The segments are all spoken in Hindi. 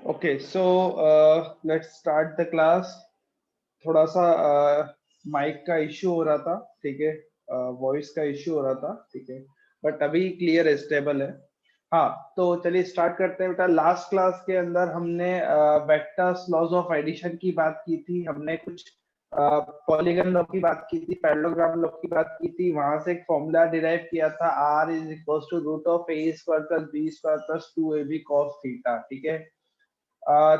Okay, so let's start the class. थोड़ा सा माइक का इश्यू हो रहा था, ठीक है, वॉइस का इश्यू हो रहा था, ठीक है, बट अभी क्लियर है, स्टेबल है। हाँ, तो चलिए स्टार्ट करते हैं बेटा। लास्ट क्लास के अंदर हमने वेक्टर्स लॉज ऑफ एडिशन की बात की थी, हमने कुछ पॉलीगन लॉ की बात की थी, पैरेललोग्राम लॉ की बात की थी, वहां से एक फॉर्मूला डिराइव किया था, r is equal to root of A square plus B square plus 2ab cos theta, ठीक है।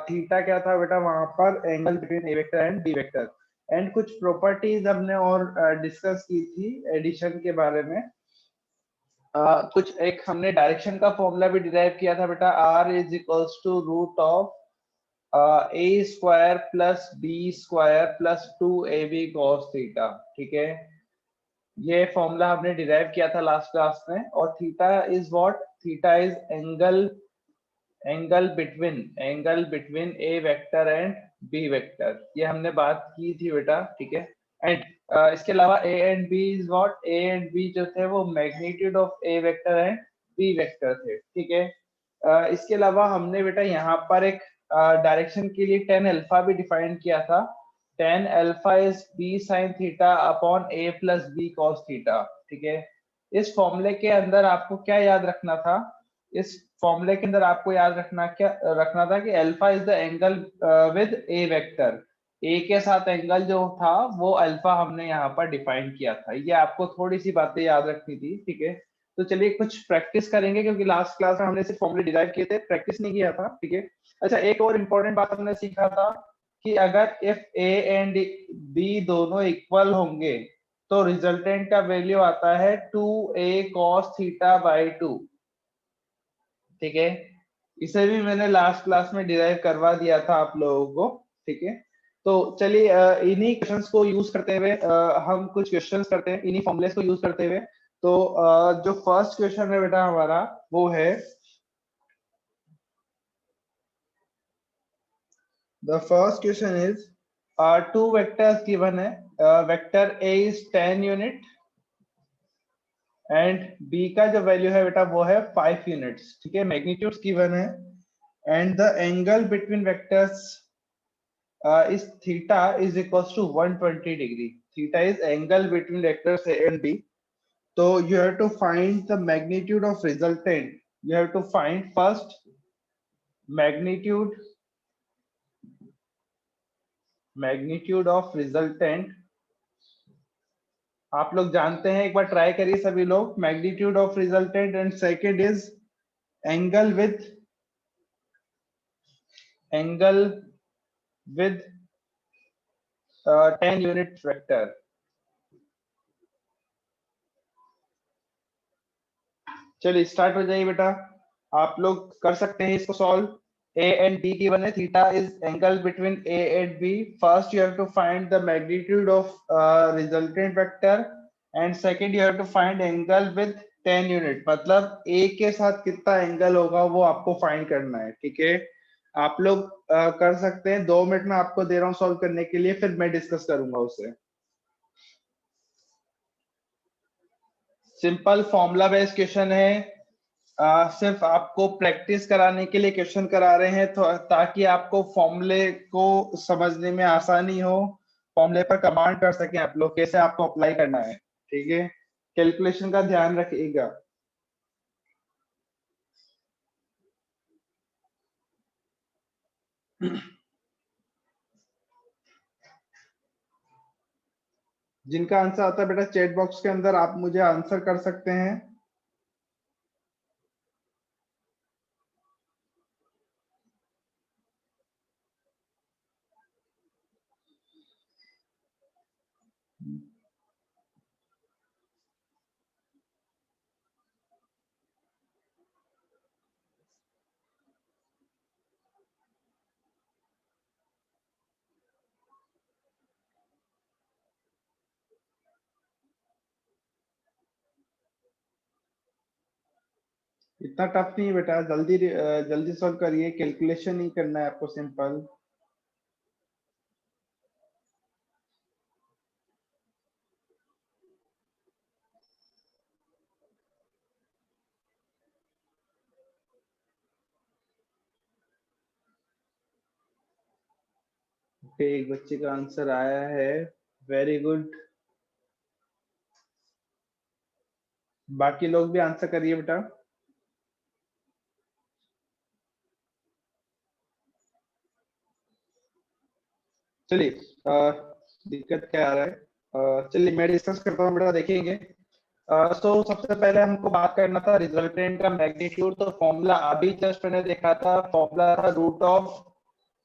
थीटा क्या था बेटा, वहां पर angle between a vector and b vector, and कुछ प्रॉपर्टीज हमने और डिस्कस की थी एडिशन के बारे में। कुछ एक हमने डायरेक्शन का फॉर्मूला भी डिराइव किया था बेटा, r is equals to root of A square plus B square plus 2ab cos theta, ठीक है। ये फॉर्मूला हमने डिराइव किया था लास्ट क्लास में। और theta is what, theta is angle between a vector and b vector, ये हमने बात की थी बेटा, ठीक है। एंड इसके अलावा a and b is what, a and b जो थे वो magnitude of a vector and b vector थे, ठीक है। इसके अलावा हमने बेटा यहाँ पर एक डायरेक्शन के लिए tan अल्फा भी डिफाइन किया था। tan alpha is b sin theta upon a plus b cos theta, ठीक है। इस फॉर्मूले के अंदर आपको क्या याद रखना था, इस फॉर्मूले के अंदर आपको याद रखना था कि alpha is the angle with A vector, A के साथ एंगल जो था वो अल्फा हमने यहाँ पर डिफाइन किया था। ये आपको थोड़ी सी बातें याद रखनी थी, ठीक है। तो चलिए कुछ प्रैक्टिस करेंगे, क्योंकि लास्ट क्लास में हमने सिर्फ फॉर्मूले डिराइव किए थे, प्रैक्टिस नहीं किया था, ठीक है। अच्छा, एक और इम्पोर्टेंट बात हमने सीखा था कि अगर इफ ए एंड बी दोनों इक्वल होंगे तो रिजल्टेंट का वैल्यू आता है 2a cos थीटा बाई 2, ठीक है। इसे भी मैंने लास्ट क्लास में डिराइव करवा दिया था आप लोगों को, ठीक है। तो चलिए इन्हीं क्वेश्चंस को यूज करते हुए हम कुछ क्वेश्चंस करते हैं, इन्हीं फॉर्मुलेस को यूज करते हुए। तो जो फर्स्ट क्वेश्चन है बेटा हमारा, वो है, the first question is, two vectors given है, vector A is 10 unit and B का जो वैल्यू है बेटा वो है 5 यूनिट्स, ठीक है। मैग्नीट्यूड्स गिवन है and the angle between vectors is theta is equals to 120 degree. Theta is angle between vectors A and B. So you have to find the magnitude of resultant. You have to find first magnitude of resultant. आप लोग जानते हैं, एक बार ट्राई करिए सभी लोग, magnitude of resultant, and second is angle with 10 unit vector. चलिए स्टार्ट हो जाइए बेटा, आप लोग कर सकते हैं इसको solve. A and B given है, theta is angle between A and B. First you have to find the magnitude of resultant vector and second you have to find angle with 10 unit, मतलब A के साथ कितना एंगल होगा वो आपको फाइंड करना है, ठीक है। आप लोग कर सकते हैं, 2 मिनट में आपको दे रहा हूँ सॉल्व करने के लिए, फिर मैं डिस्कस करूंगा उसे। सिंपल फॉर्मूला बेस्ड क्वेश्चन है, सिर्फ आपको प्रैक्टिस कराने के लिए क्वेश्चन करा रहे हैं, तो ताकि आपको फॉर्मूले को समझने में आसानी हो, फॉर्मूले पर कमांड कर सकें आप लोग, कैसे आपको अप्लाई करना है, ठीक है। कैलकुलेशन का ध्यान रखिएगा। जिनका आंसर आता है बेटा चैट बॉक्स के अंदर आप मुझे आंसर कर सकते हैं। इतना टफ नहीं है बेटा, जल्दी जल्दी सॉल्व करिए, कैलकुलेशन ही करना है आपको, सिंपल। ओके, एक बच्चे का आंसर आया है, वेरी गुड। बाकी लोग भी आंसर करिए बेटा। चलिए, दिक्कत क्या आ रहा है, चलिए मैं डिस्कस करता हूँ बेटा, देखेंगे। तो सबसे पहले हमको बात करना था रिजल्टेंट का मैग्नीट्यूड। तो फॉर्मूला अभी जस्ट मैंने देखा था, फॉर्मूला था root of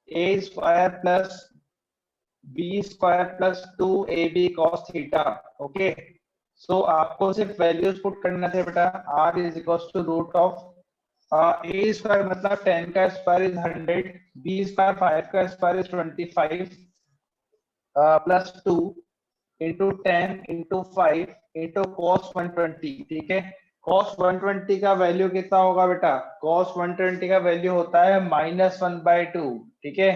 A square plus B square plus 2ab cos theta. Okay, so आपको सिर्फ वैल्यूज पुट करना थे बेटा। r is equal to root of A square मतलब 10 का स्क्वायर इज 100, बी स्क्वायर 5 का square is 25 plus 2 into 10 into 5 into cos 120। ठीक है, कॉस 120 का वैल्यू कितना होगा बेटा? कॉस 120 का वैल्यू होता है -1/2। ठीक है,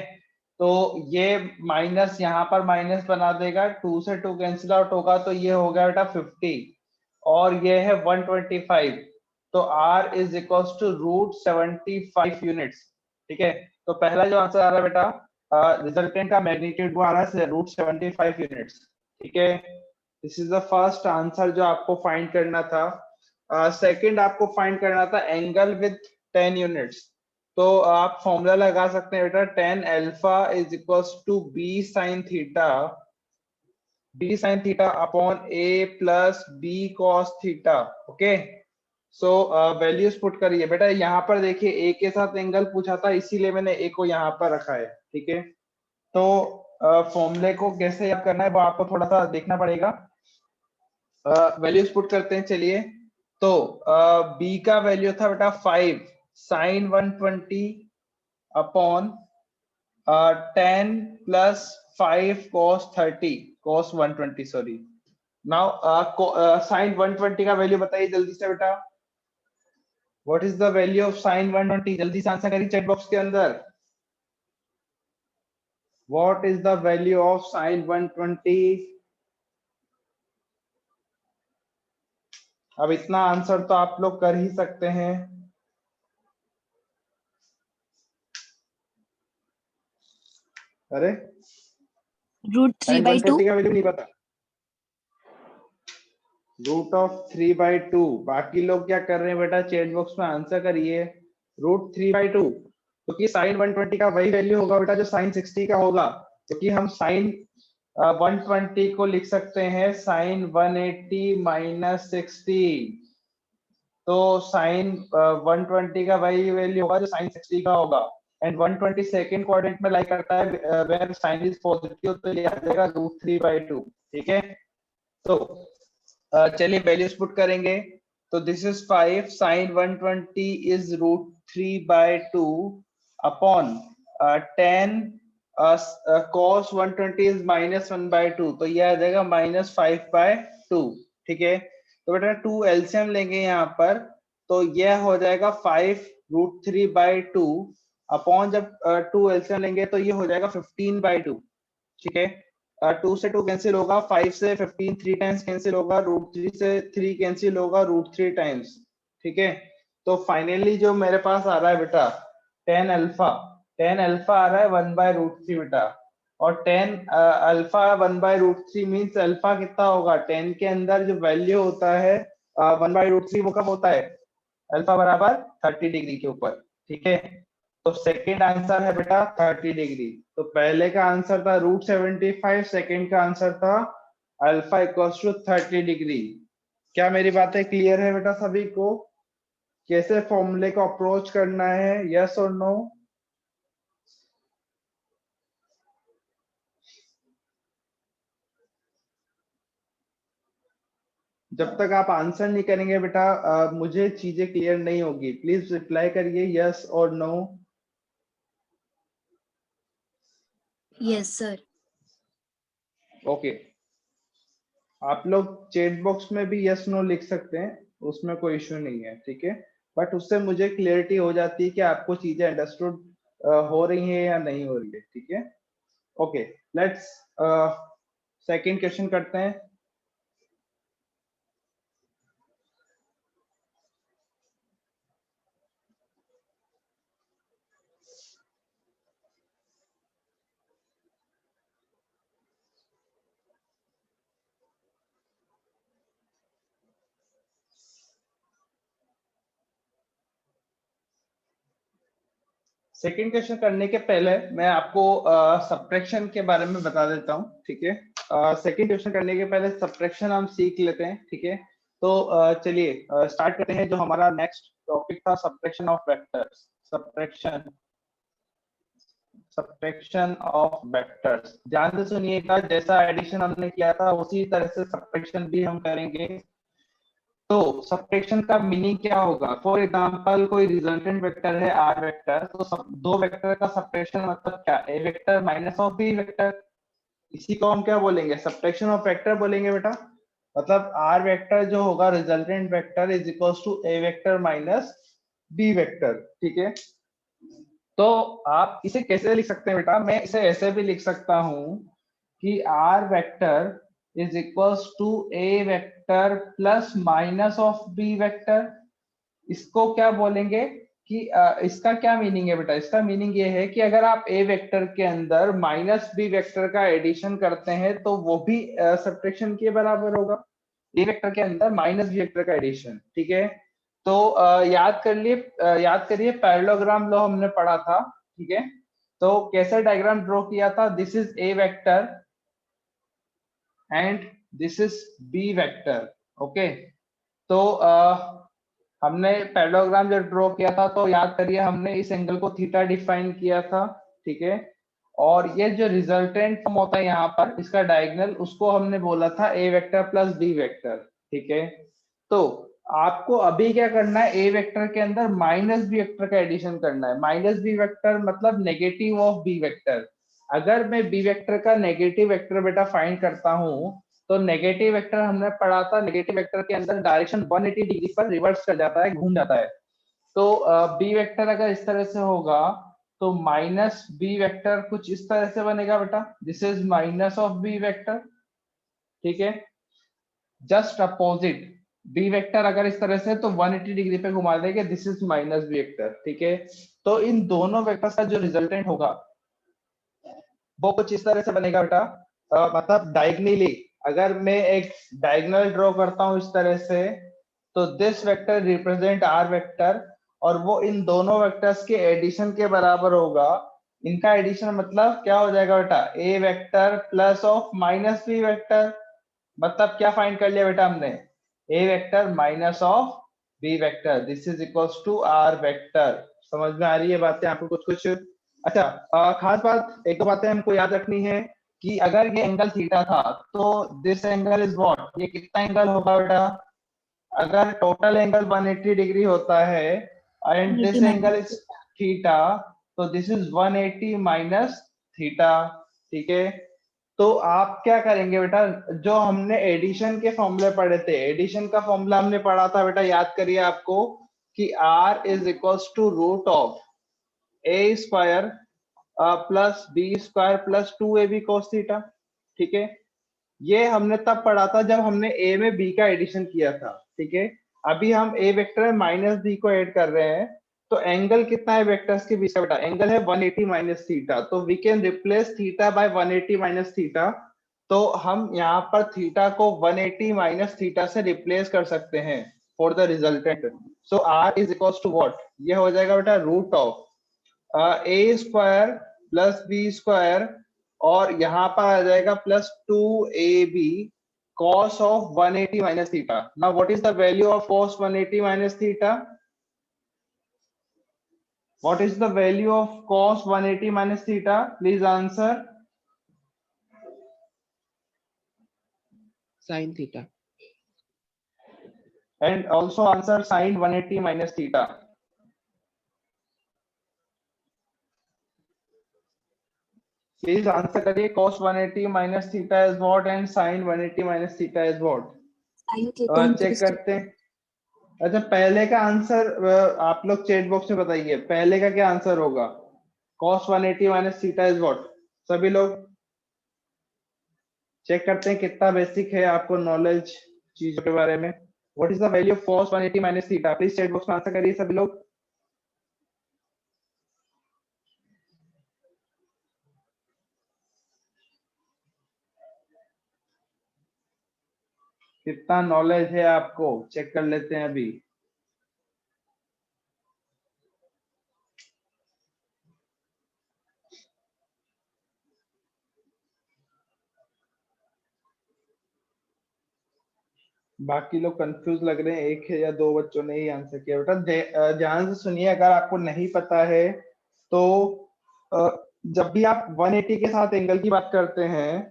तो ये माइनस यहाँ पर माइनस बना देगा, 2 से 2 कैंसिल आउट होगा, तो ये हो गया बेटा 50 और ये है 125। तो r is equal to √75 units. ठीक है, तो पहला जो आंसर आ रहा है बेटा, रिजल्टेंट का मैग्नीट्यूड वो आ रहा है √75 यूनिट्स। ठीक है, this is the first answer जो आपको फाइंड करना था। सेकंड आपको फाइंड करना था एंगल विद 10 यूनिट्स। तो आप फॉर्मूला लगा सकते हैं बेटा, tan alpha is equals to b sin theta upon a plus b cos theta. Okay, so values put करिए बेटा। यहाँ पर देखिए a के साथ एंगल पूछा था, इसीलिए मैंने a को यहाँ पर रखा है। ठीक है, तो फॉर्मूले को कैसे याद करना है वो आपको थोड़ा सा देखना पड़ेगा। वैल्यूज पुट करते हैं, चलिए। तो b का वैल्यू था बेटा 5 sin 120 upon 10 plus 5 cos 30 cos 120 sorry. Now sin 120 का वैल्यू बताइए जल्दी से बेटा। What is the value of sin 120? जल्दी से आंसर करिए चैट बॉक्स के अंदर। What is the value of sin 120? अब इतना आंसर तो आप लोग कर ही सकते हैं। अरे, √3/2। sin 120 का वैल्यू नहीं पता? √3/2। बाकी लोग क्या कर रहे हैं बेटा? चैट बॉक्स में आंसर करिए। √3/2 क्योंकि sin 120 का वही वैल्यू होगा बेटा जो sin 60 का होगा, क्योंकि हम sin 120 को लिख सकते हैं sin 180 माइनस 60। तो sin 120 का वही वैल्यू होगा जो sin 60 का होगा। एंड 120 सेकंड क्वाड्रेंट में लाई करता है वेयर sin इज पॉजिटिव, तो ये आ जाएगा √3/2। ठीक है, तो चलिए वैल्यूज पुट करेंगे। तो this is 5 sin 120 is √3/2 upon 10 cos 120 is -1/2, तो ये आ जाएगा -5/2। ठीक है, तो बेटा 2 एलसीएम लेंगे यहाँ पर, तो यह हो जाएगा 5 √3/2 अपॉन, जब 2 एलसीएम लेंगे तो ये हो जाएगा 15/2। ठीक है, 2 से 2 कैंसिल होगा, 5 से 15 3 टाइम्स कैंसिल होगा, √3 से 3 कैंसिल होगा, √3 टाइम्स। ठीक है, तो फाइनली जो मेरे पास आ रहा है बेटा tan अल्फा आ रहा है 1/√3 बेटा। और tan अल्फा 1/√3 मींस अल्फा कितना होगा? 10 के अंदर जो वैल्यू होता है 1/√3 वो कब होता है? अल्फा बराबर 30 डिग्री के ऊपर। ठीक है, तो सेकंड आंसर है बेटा 30 डिग्री। तो पहले का आंसर था √75, सेकंड का आंसर था अल्फा इक्वल्स टू 30 डिग्री। क्या मेरी बातें क्लियर है बेटा सभी को? कैसे फॉर्मूले को अप्रोच करना है, यस और नो? जब तक आप आंसर नहीं करेंगे बेटा मुझे चीजें क्लियर नहीं होगी। प्लीज रिप्लाई करिए यस और नो। Yes sir. ओके, आप लोग चैट बॉक्स में भी यस नो लिख सकते हैं, उसमें कोई इश्यू नहीं है। ठीक है, बट उससे मुझे क्लियरिटी हो जाती है कि आपको चीजें अंडरस्टूड हो रही है या नहीं हो रही है। ठीक है, ओके, लेट्स सेकंड क्वेश्चन करते हैं। सेकंड क्वेश्चन करने के पहले मैं आपको सब्ट्रैक्शन के बारे में बता देता हूँ, ठीक है। सेकंड क्वेश्चन करने के पहले सब्ट्रैक्शन हम सीख लेते हैं, ठीक है। तो चलिए स्टार्ट करते हैं। जो हमारा नेक्स्ट टॉपिक था subtraction of vectors, subtraction of vectors. ध्यान से सुनिएगा, जैसा एडिशन हमने किया था उसी तरह से सब्ट्रैक्शन भी हम करेंगे। तो सब्ट्रैक्शन का मीनिंग क्या होगा? फॉर एग्जांपल कोई रिजल्टेंट वेक्टर है आर वेक्टर, तो दो वेक्टर का सब्ट्रैक्शन मतलब क्या? A vector minus of B vector. इसी को हम क्या बोलेंगे? सब्ट्रैक्शन ऑफ वेक्टर बोलेंगे बेटा। मतलब आर वेक्टर जो होगा resultant vector is equals to a vector minus B vector, ठीक है। तो आप इसे कैसे लिख सकते हैं बेटा? मैं इसे ऐसे भी लिख सकता हूं कि R vector is equals to a vector plus minus of B vector. इसको क्या बोलेंगे कि इसका क्या मीनिंग है बेटा? इसका मीनिंग ये है कि अगर आप ए वेक्टर के अंदर माइनस बी वेक्टर का एडिशन करते हैं तो वो भी सब्ट्रैक्शन के बराबर होगा। ए वेक्टर के अंदर माइनस बी वेक्टर का एडिशन, ठीक है। तो याद करिए पैरेललोग्राम लॉ हमने पढ़ा था, ठीक है। तो कैसे डायग्राम ड्रॉ किया था? This is a vector and this is b vector, okay. तो हमने पैरेललोग्राम जब ड्रॉ किया था तो याद करिए हमने इस एंगल को थीटा डिफाइन किया था, ठीक है। और ये जो रिजल्टेंट फॉर्म होता है यहाँ पर इसका डायगोनल, उसको हमने बोला था ए वेक्टर प्लस बी वेक्टर, ठीक है। तो आपको अभी क्या करना है? ए वेक्टर के अंदर माइनस बी वेक्टर का एडिशन करना है। माइनस बी वेक्टर मतलब नेगेटिव ऑफ बी वेक्टर। अगर मैं बी वेक्टर का नेगेटिव वेक्टर बेटा फाइंड करता हूं, तो नेगेटिव वेक्टर हमने पढ़ा था, नेगेटिव वेक्टर के अंदर डायरेक्शन 180 डिग्री पर रिवर्स कर जाता है, घूम जाता है। तो बी वेक्टर अगर इस तरह से होगा तो माइनस बी वेक्टर कुछ इस तरह से बनेगा बेटा। This is minus of B vector, ठीक है। जस्ट अपोजिट बी वेक्टर अगर इस तरह से तो 180 डिग्री पे घुमा देंगे, this is minus B vector, ठीक है। तो इन दोनों वेक्टर्स का जो रिजल्टेंट होगा वो कुछ इस तरह से बनेगा बेटा। मतलब डायगनली अगर मैं एक डायगोनल ड्रॉ करता हूं इस तरह से, तो this vector represent are vector और वो इन दोनों वेक्टर्स के एडिशन के बराबर होगा। इनका एडिशन मतलब क्या हो जाएगा बेटा? A vector plus of minus B vector. मतलब क्या फाइंड कर लिया बेटा हमने? A vector minus of B vector, this is equals to R vector. समझ में आ रही है बातें आपको कुछ कुछ? अच्छा, खास बात एक दो बातें हमको याद रखनी है कि अगर ये एंगल थीटा था तो दिस एंगल इज व्हाट? ये कितना एंगल होगा बेटा? अगर टोटल एंगल 180 डिग्री होता है and this 180 angle is minus theta, तो दिस इज 180 माइनस थीटा, ठीक है। तो आप क्या करेंगे बेटा? जो हमने एडिशन के फॉर्मूले पढ़े थे, एडिशन का फॉर्मूला हमने पढ़ा था बेटा, याद करिए आपको कि r is equals to root of A square plus B square plus 2ab cos theta, ठीक है। ये हमने तब पढ़ा था जब हमने ए में बी का एडिशन किया था, ठीक है। अभी हम ए वेक्टर में माइनस बी को ऐड कर रहे हैं, तो एंगल कितना है वेक्टर्स के बीच का बेटा? एंगल है 180 माइनस थीटा। तो we can replace theta by 180 minus theta. तो हम यहाँ पर थीटा को 180 माइनस थीटा से रिप्लेस कर सकते हैं for the resultant. So R is equals to what? ये हो जाएगा बेटा root of A square plus B square और यहाँ पर आ जाएगा plus 2ab cos of 180 minus theta. Now what is the value of cos 180 minus theta? What is the value of cos 180 minus theta? Please answer. Sin theta. And also answer sin 180 minus theta. Please answer करिए cos 180 minus theta is what and sin 180 minus theta is what? sin theta check करते हैं। अच्छा, पहले का आंसर आप लोग चैट बॉक्स में बताइए, पहले का क्या आंसर होगा? cos 180 minus theta is what? सभी लोग चेक करते हैं कितना बेसिक है आपको नॉलेज चीजों के बारे में। What is the value of cos 180 minus theta? Please chat box में आंसर करिए सभी लोग। कितना नॉलेज है आपको चेक कर लेते हैं अभी। बाकी लोग कंफ्यूज लग रहे हैं, एक है या दो बच्चों ने ही आंसर किया। बेटा ध्यान से सुनिए, अगर आपको नहीं पता है तो जब भी आप 180 के साथ एंगल की बात करते हैं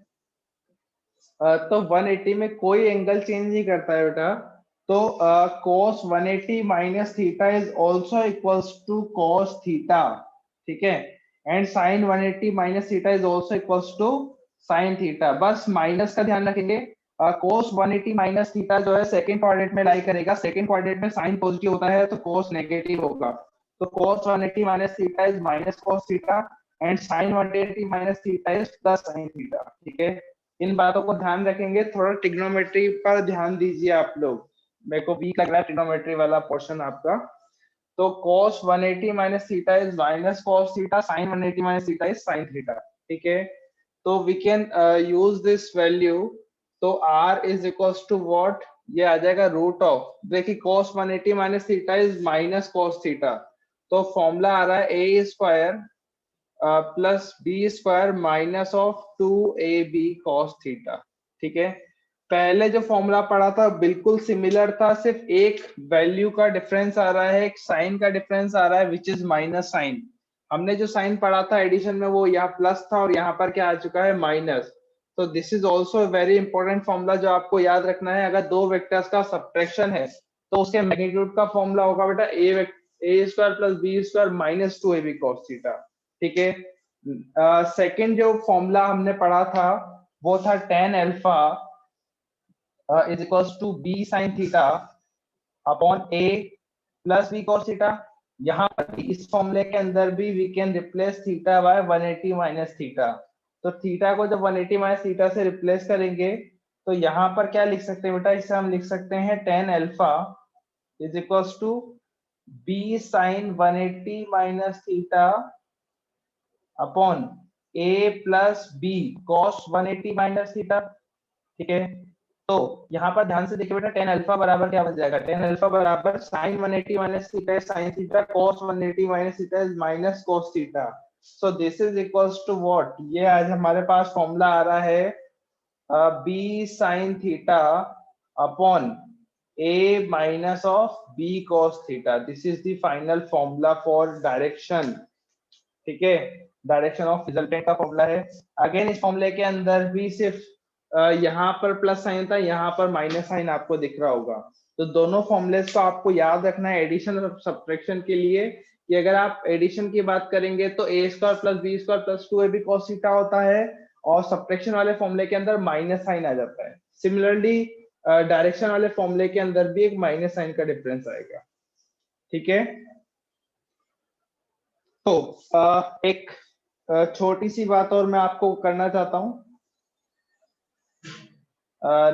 तो 180 में कोई एंगल चेंज नहीं करता है बेटा। तो cos 180 minus theta is also equals to cos theta, ठीक है। And sin 180 minus theta is also equals to sin theta. बस माइनस का ध्यान रखेंगे। cos 180 माइनस थीटा जो है सेकंड क्वाड्रेंट में लाई करेगा, सेकंड क्वाड्रेंट में sin पॉजिटिव होता है तो cos नेगेटिव होगा। तो cos 180 minus theta is minus cos theta and sin 180 minus theta is plus sin theta, ठीक है। इन बातों को ध्यान रखेंगे। थोड़ा ट्रिग्नोमेट्री पर ध्यान दीजिए आप लोग, मेरे को वीक लग रहा है ट्रिग्नोमेट्री वाला पोर्शन आपका। तो cos 180 minus theta is minus cos theta, sin 180 minus theta is sin theta, ठीक है। तो we can use this value. तो r is equals to what, ये आ जाएगा रूट ऑफ, देखिए cos 180 minus theta is minus cos theta, तो फॉर्मूला आ रहा है a square plus B square minus of 2ab cos theta, ठीक है। पहले जो फॉर्मूला पढ़ा था बिल्कुल सिमिलर था, सिर्फ एक वैल्यू का डिफरेंस आ रहा है, एक साइन का डिफरेंस आ रहा है विच इज माइनस साइन। हमने जो साइन पढ़ा था एडिशन में वो यहाँ प्लस था और यहाँ पर क्या आ चुका है माइनस। तो this is also very important formula जो आपको याद रखना है। अगर दो वेक्टर्स का सब्ट्रैक्शन है तो उसके मैग्नीट्यूड का फॉर्मूला होगा बेटा A square plus B square minus 2ab cos theta, ठीक है। सेकंड जो फॉर्मूला हमने पढ़ा था वो था tan alpha is equals to b sine theta upon a plus b cos theta. यहाँ पर इस फॉर्मूले के अंदर भी we can replace theta by 180 minus theta. तो थीटा को जब 180 माइनस थीटा से रिप्लेस करेंगे तो यहाँ पर क्या लिख सकते हैं बेटा, इससे हम लिख सकते हैं tan alpha is equals to b sine 180 minus theta upon a plus b cos 180 minus theta, ठीक है। तो यहाँ पर ध्यान से देखिए बेटा, tan अल्फा बराबर क्या बन जाएगा, tan अल्फा बराबर sin 180 minus theta sin theta cos 180 minus theta is minus cos theta. So this is equals to what, ये आज हमारे पास फॉर्मूला आ रहा है b sin theta upon a minus of b cos theta. This is the final formula for direction, ठीक है। डायरेक्शन ऑफ रिजल्टेंट का फॉर्मूला है। अगेन इस फॉर्मूले के अंदर भी सिर्फ यहाँ पर प्लस साइन था, यहाँ पर माइनस साइन आपको दिख रहा होगा। तो दोनों फॉर्मूलेस को आपको याद रखना है एडिशन और सब्ट्रैक्शन के लिए, कि अगर आप एडिशन की बात करेंगे तो a square plus B square plus 2ab cos theta होता है और सब्ट्रैक्शन वाले फॉर्मूले के अंदर माइनस साइन आ जाता है। सिमिलरली डायरेक्शन वाले फॉर्मूले के अंदर भी एक माइनस साइन का डिफरेंस आएगा, ठीक है। तो एक छोटी सी बात और मैं आपको करना चाहता हूं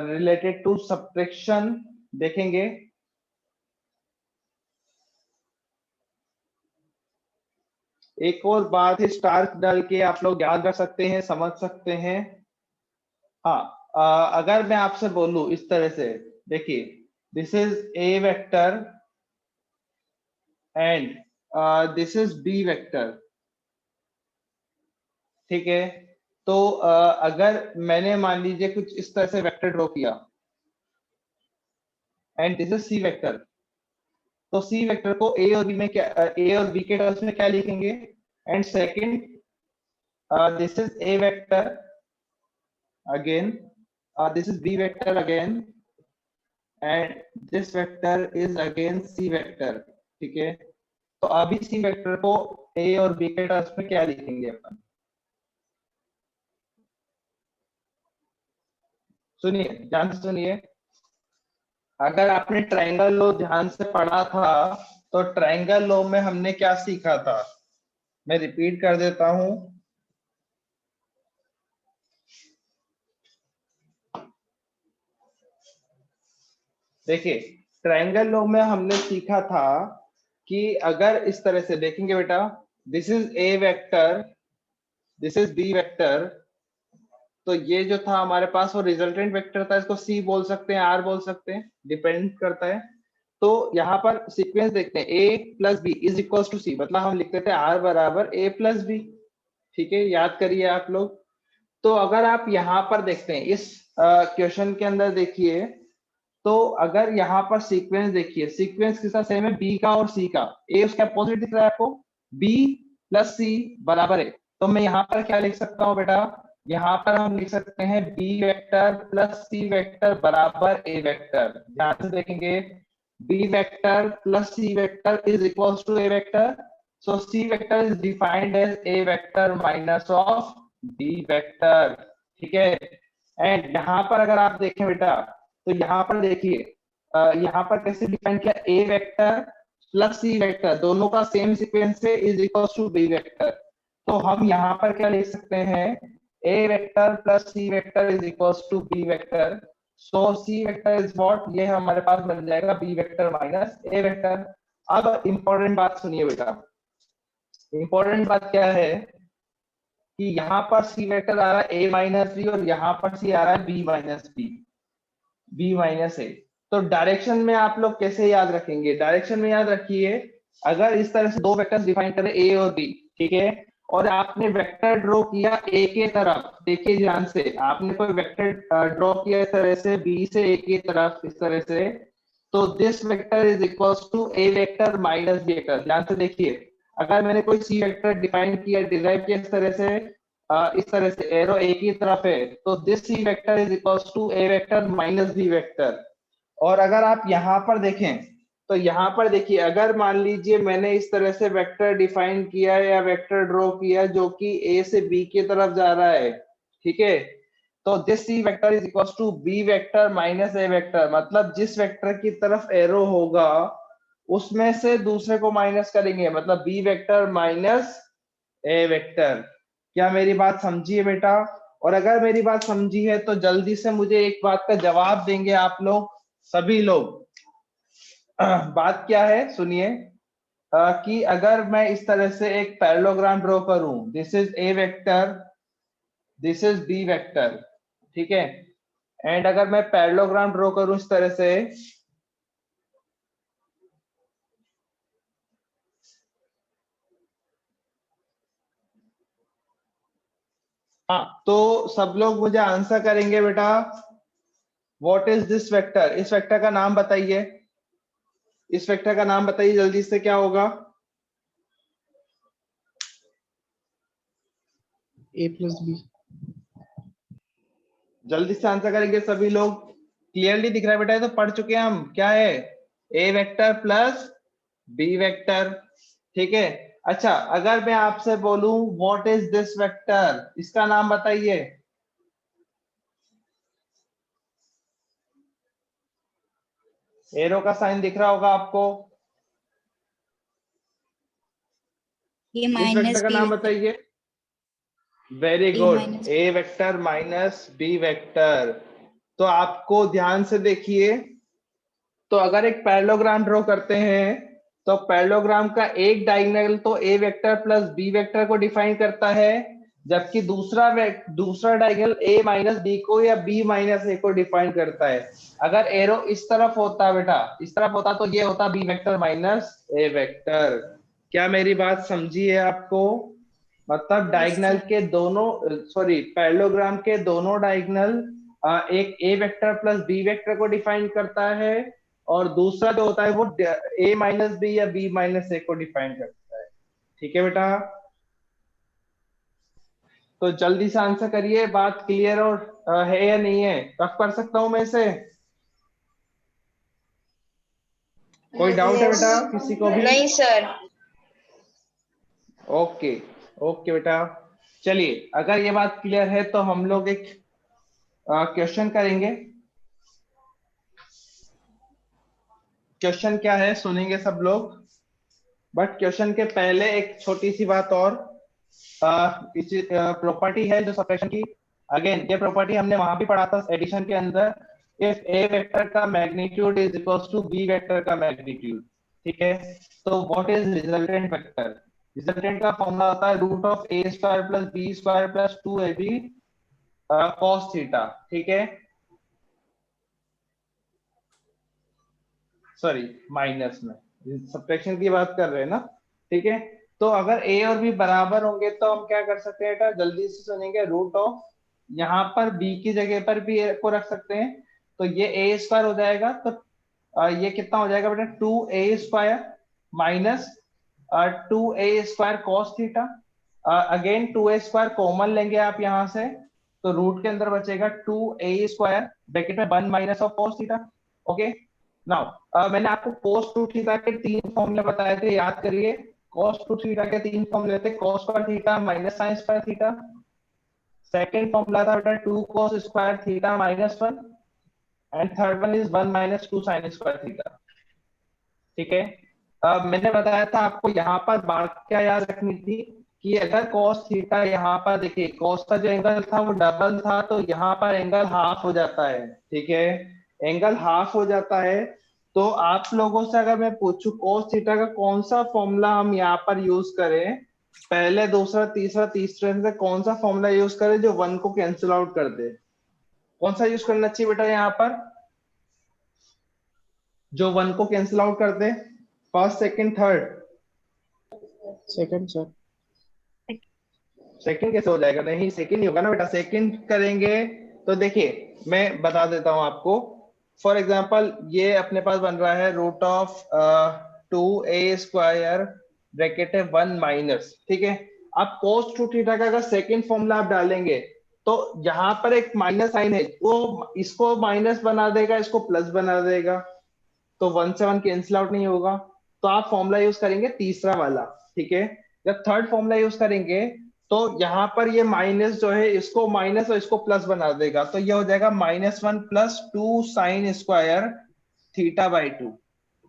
रिलेटेड टू सब्ट्रैक्शन, देखेंगे। एक और बात है, स्टार डाल के आप लोग याद रख सकते हैं, समझ सकते हैं। हाँ, अगर मैं आपसे बोलूं इस तरह से, देखिए this is a vector and this is b vector, ठीक है। तो अगर मैंने मान लीजिए कुछ इस तरह से वेक्टर ड्रॉ किया and this is C vector, तो सी वेक्टर को ए और बी में क्या, ए और बी के टर्म्स में क्या लिखेंगे। And second this is a vector again, this is b vector again and this vector is again C vector, ठीक है। तो अभी सी वेक्टर को ए और बी के टर्म्स में क्या लिखेंगे अपन, सुनिए ध्यान से सुनिए। अगर आपने ट्रायंगल लॉ ध्यान से पढ़ा था तो ट्रायंगल लॉ में हमने क्या सीखा था, मैं रिपीट कर देता हूं। देखिए ट्रायंगल लॉ में हमने सीखा था कि अगर इस तरह से देखेंगे बेटा, this is a vector, this is b vector, तो ये जो था हमारे पास वो रिजल्टेंट वेक्टर था, इसको सी बोल सकते हैं, आर बोल सकते हैं, डिपेंड करता है। तो यहाँ पर सीक्वेंस देखते हैं, A plus B is equal to C, मतलब हम लिखते थे आर बराबर ए प्लस बी, ठीक है, याद करिए आप लोग। तो अगर आप यहाँ पर देखते हैं इस क्वेश्चन के अंदर देखिए, तो अगर यहाँ पर सीक्वेंस देखिए, सीक्वेंस किसका सेम है, बी का और सी का, ए उसका अपोजिट दिख रहा है आपको, बी प्लस सी बराबर है। तो मैं यहाँ पर क्या लिख सकता हूँ बेटा, यहाँ पर हम लिख सकते हैं b vector plus C vector बराबर ए वेक्टर। ध्यान से देखेंगे, b vector plus C vector is equal to a vector, so C vector is defined as a vector minus of B vector. ठीक है, एंड यहाँ पर अगर आप देखें बेटा, तो यहाँ पर देखिए, यहाँ पर कैसे डिफाइन किया, A vector plus C vector दोनों का सेम सीक्वेंस है, is equal to B vector. तो हम यहाँ पर क्या लिख सकते हैं, A vector plus C vector is equal to B vector. So C vector is what, ये हमारे पास बन जाएगा बी वेक्टर माइनस ए वेक्टर। अब इंपॉर्टेंट बात सुनिए बेटा, इंपॉर्टेंट बात क्या है कि यहाँ पर सी वेक्टर आ रहा है ए माइनस बी, और यहाँ पर सी आ रहा है B minus B, B minus A. तो डायरेक्शन में आप लोग कैसे याद रखेंगे, डायरेक्शन में याद रखिए, अगर इस तरह से दो वेक्टर्स डिफाइन करें ए और बी, ठीक है, और आपने वेक्टर ड्रॉ किया ए के तरफ, देखिए ध्यान से, आपने कोई वेक्टर ड्रॉ किया इस तरह से बी से ए की तरफ इस तरह से, तो this vector is equals to a vector minus B vector. ध्यान से देखिए, अगर मैंने कोई सी वेक्टर डिफाइन किया, डिराइव किया इस तरह से एरो ए की तरफ है, तो this C vector is equals to a vector minus B vector. और अगर आप यहाँ पर देखें, तो यहाँ पर देखिए, अगर मान लीजिए मैंने इस तरह से वेक्टर डिफाइन किया या वेक्टर ड्रॉ किया जो कि ए से बी की तरफ जा रहा है, ठीक है, तो this C vector is equals to B vector minus A vector. मतलब जिस वेक्टर की तरफ एरो होगा उसमें से दूसरे को माइनस करेंगे, मतलब बी वेक्टर माइनस ए वेक्टर। क्या मेरी बात समझी है बेटा? और अगर मेरी बात समझी है तो जल्दी से मुझे एक बात का जवाब देंगे आप लोग, सभी लोग। बात क्या है सुनिए, कि अगर मैं इस तरह से एक पैरेललोग्राम ड्रॉ करूं, this is a vector, this is b vector, ठीक है, एंड अगर मैं पैरेललोग्राम ड्रॉ करूं इस तरह से, हाँ, तो सब लोग मुझे आंसर करेंगे बेटा, व्हाट इज दिस वेक्टर, इस वेक्टर का नाम बताइए, इस वेक्टर का नाम बताइए जल्दी से, क्या होगा? ए प्लस बी। जल्दी से आंसर करेंगे सभी लोग, क्लियरली दिख रहा है बेटा, ये तो पढ़ चुके हैं हम, क्या है, ए वेक्टर प्लस बी वेक्टर, ठीक है। अच्छा, अगर मैं आपसे बोलूं व्हाट इज दिस वेक्टर, इसका नाम बताइए। एरो का साइन दिख रहा होगा आपको, ए इस वेक्टर माइनस का बी नाम वेक्टर, बताइए। Very a good, minus, A vector minus B vector. तो आपको ध्यान से देखिए, तो अगर एक पैरेललोग्राम ड्रॉ करते हैं, तो पैरेललोग्राम का एक डायगोनल तो ए वेक्टर प्लस बी वेक्टर को डिफाइन करता है, जबकि दूसरा डायगोनल ए माइनस बी को या बी माइनस ए को डिफाइन करता है। अगर एरो इस तरफ होता बेटा, इस तरफ होता, तो ये होता बी वेक्टर माइनस ए वेक्टर। क्या मेरी बात समझी है आपको? मतलब यस डायगोनल सर, के दोनों, सॉरी, पैरेललोग्राम के दोनों डायगोनल एक ए वेक्टर प्लस बी वेक्टर को डिफाइन करता है, और दूसरा जो होता है वो ए माइनस बी या बी माइनस ए को डिफाइन करता है। ठीक है बेटा, तो जल्दी से आंसर करिए, बात क्लियर और है या नहीं है? कब कर सकता हूं मैं इसे? कोई डाउट है यस, बेटा किसी को भी? नहीं सर। ओके, ओके बेटा, चलिए, अगर ये बात क्लियर है तो हम लोग एक क्वेश्चन करेंगे। क्वेश्चन क्या है सुनेंगे सब लोग, बट क्वेश्चन के पहले एक छोटी सी बात और, प्रॉपर्टी है जो सब्ट्रैक्शन की, अगेन ये प्रॉपर्टी हमने वहां भी पढ़ा था एडिशन के अंदर, इफ ए वेक्टर का magnitude is equals to B vector का मैग्नीट्यूड, ठीक है, तो what is resultant vector? Resultant का फॉर्मूला होता है root of A square plus B square plus 2ab cos theta, ठीक है, सॉरी माइनस में, सब्ट्रैक्शन की बात कर रहे हैं ना, ठीक है। तो अगर a और b बराबर होंगे तो हम क्या कर सकते हैं बेटा, जल्दी से सुनेंगे, रूट ऑफ, यहाँ पर b की जगह पर भी a को रख सकते हैं, तो ये ए स्क्वायर हो जाएगा, तो ये कितना हो जाएगा बेटा, 2a square minus 2a square cos theta. Again 2a square common लेंगे आप यहां से, तो रूट के अंदर बचेगा 2a स्क्वायर ब्रैकेट में 1 minus of cos theta. Okay, now मैंने आपको cos 2 थीटा के 3 फॉर्मूले बताए थे, याद करिए। cos 2 थीटा के 3 फॉर्मूले थे, cos square theta minus sin square theta. Second formula था बेटा 2 cos square theta minus 1, and third one is 1 minus 2 sin square theta. ठीक है, मैंने बताया था आपको यहाँ पर बात क्या याद रखनी थी कि अगर cos थीटा, यहाँ पर देखिए cos का जो एंगल था वो डबल था, तो यहाँ पर एंगल हाफ हो जाता है। ठीक है, एंगल हाफ हो जाता है। तो आप लोगों से अगर मैं पूछूं cos थीटा का कौन सा फॉर्मूला हम यहाँ पर यूज करें, पहले दूसरा तीसरा तीसरे में से कौन सा फॉर्मूला यूज करें जो 1 को कैंसिल आउट कर दे? कौन सा यूज करना चाहिए बेटा यहाँ पर जो 1 को कैंसिल आउट कर दे? First, second, third? Second sir. Second कैसे हो जाएगा? नहीं, सेकंड नहीं होगा ना बेटा। सेकंड करेंगे तो देखिए मैं बता देता हूं आपको। फॉर एग्जांपल ये अपने पास बन रहा है root of 2a square bracket है 1 माइनस, ठीक है। अब cos 2 थीटा का अगर सेकंड फॉर्मूला आप डालेंगे तो यहाँ पर एक माइनस साइन है, वो इसको माइनस बना देगा, इसको प्लस बना देगा, तो 1 से 1 कैंसिल आउट नहीं होगा। तो आप फॉर्मूला यूज करेंगे तीसरा वाला, ठीक है। जब थर्ड फॉर्मूला यूज करेंगे तो यहाँ पर ये माइनस जो है इसको माइनस और इसको प्लस बना देगा, तो ये हो जाएगा -1 plus 2 sine square theta by 2।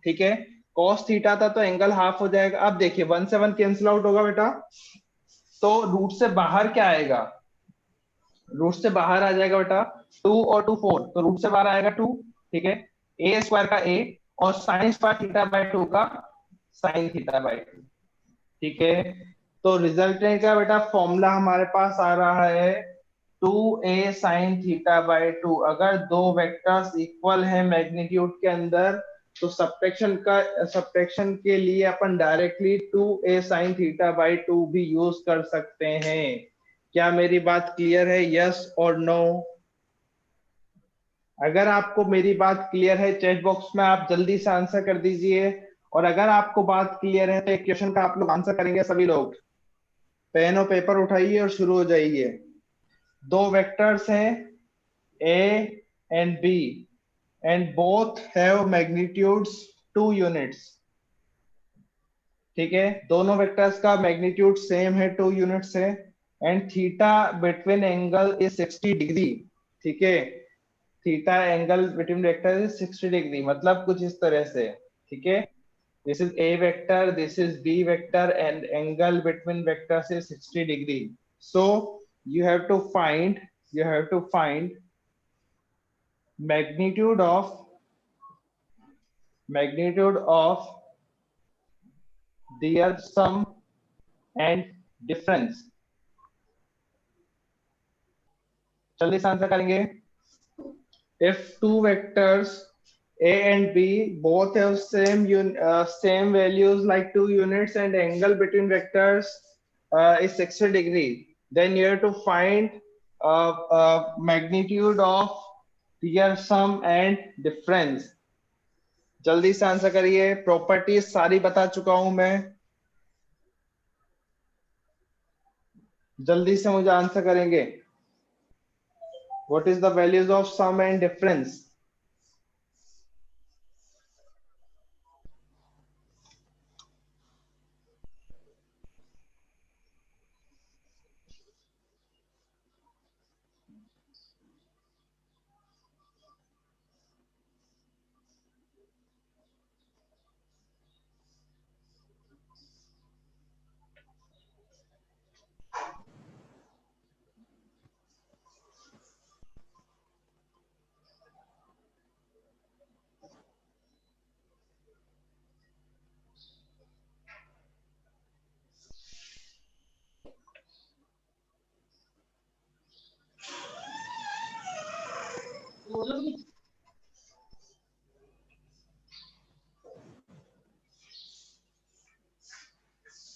ठीक है, कॉस थीटा था तो एंगल हाफ हो जाएगा। अब देखिए 1 से 1 कैंसिल आउट होगा बेटा, तो रूट से बाहर क्या आएगा? रूट से बाहर आ जाएगा बेटा 2 और 2 4, तो रूट से बाहर आएगा 2। ठीक है, ए स्क्वायर का ए और साइन स्क्वायर थीटा बाई 2 का साइन थीटा बाई 2। ठीक है, तो रिजल्टेंट का बेटा फॉर्मूला हमारे पास आ रहा है 2a साइन थीटा बाई 2। अगर दो वेक्टर्स इक्वल है मैग्नीट्यूड के अंदर तो सब्ट्रैक्शन के लिए अपन directly 2a sine theta by 2 भी यूज कर सकते हैं। क्या मेरी बात क्लियर है? यस और नो? अगर आपको मेरी बात क्लियर है चैट बॉक्स में आप जल्दी से आंसर कर दीजिए, और अगर आपको बात क्लियर है तो एक क्वेश्चन का आप लोग आंसर करेंगे सभी लोग। पेन और पेपर उठाइए और शुरू हो जाइए। दो वेक्टर्स हैं a and b and both have magnitudes 2 units. ठीक है, दोनों वेक्टर्स का मैग्नीट्यूड सेम है, 2 यूनिट्स है, and theta between angle is 60 degree. ठीक है, theta angle between vector is 60 degree, मतलब कुछ इस तरह से। ठीक है, this is a vector, this is b vector, and angle between vectors is 60 degree. So you have to find magnitude of their sum and difference. जल्दी से आंसर करेंगे। If two vectors a and b both have same values like 2 units and angle between vectors is 60 degree, then you have to find magnitude of their sum and difference. जल्दी से आंसर करिए, प्रॉपर्टीज सारी बता चुका हूं मैं, जल्दी से मुझे आंसर करेंगे। What is the values of sum and difference?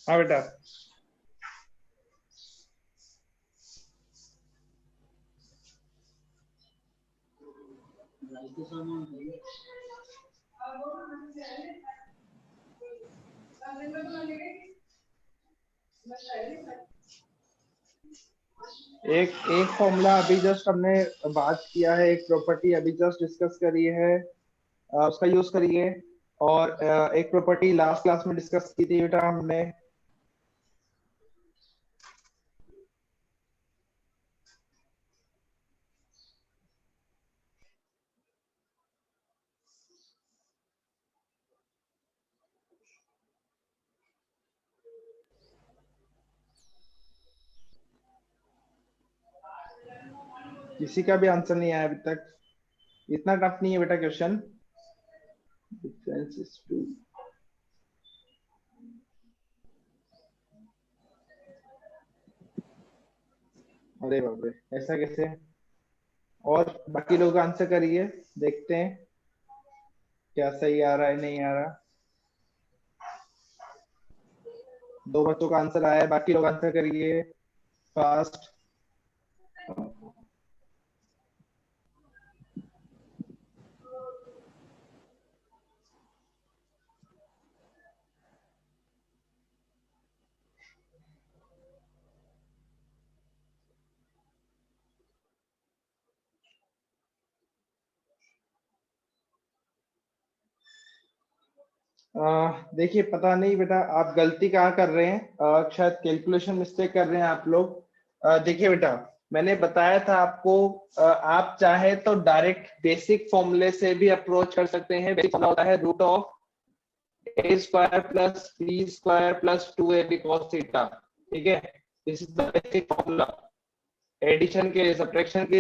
हाँ बेटा, एक एक फॉर्मूला अभी जस्ट हमने बात किया है, एक प्रॉपर्टी अभी जस्ट डिस्कस करी है, उसका यूज करिए। और एक प्रॉपर्टी लास्ट क्लास में डिस्कस की थी बेटा हमने। किसी का भी आंसर नहीं आया अभी तक? इतना टफ नहीं है बेटा क्वेश्चन। Difference is to. अरे बाप रे, ऐसा कैसे? और बाकी लोग आंसर करिए, देखते हैं क्या सही आ रहा है नहीं आ रहा। 2 बच्चों का आंसर आया है, बाकी लोग आंसर करिए फास्ट। देखिए पता नहीं बेटा आप गलती कहाँ कर रहे हैं, शायद कैलकुलेशन मिस्टेक कर रहे हैं आप लोग। देखिए बेटा मैंने बताया था आपको, आप चाहे तो डायरेक्ट बेसिक फॉर्मूले से भी अप्रोच कर सकते हैं। बेसिक फॉर्मूला होता है root of a square plus b square plus 2ab cos theta. ठीक है, this is the basic formula. Addition के, सब्ट्रैक्शन के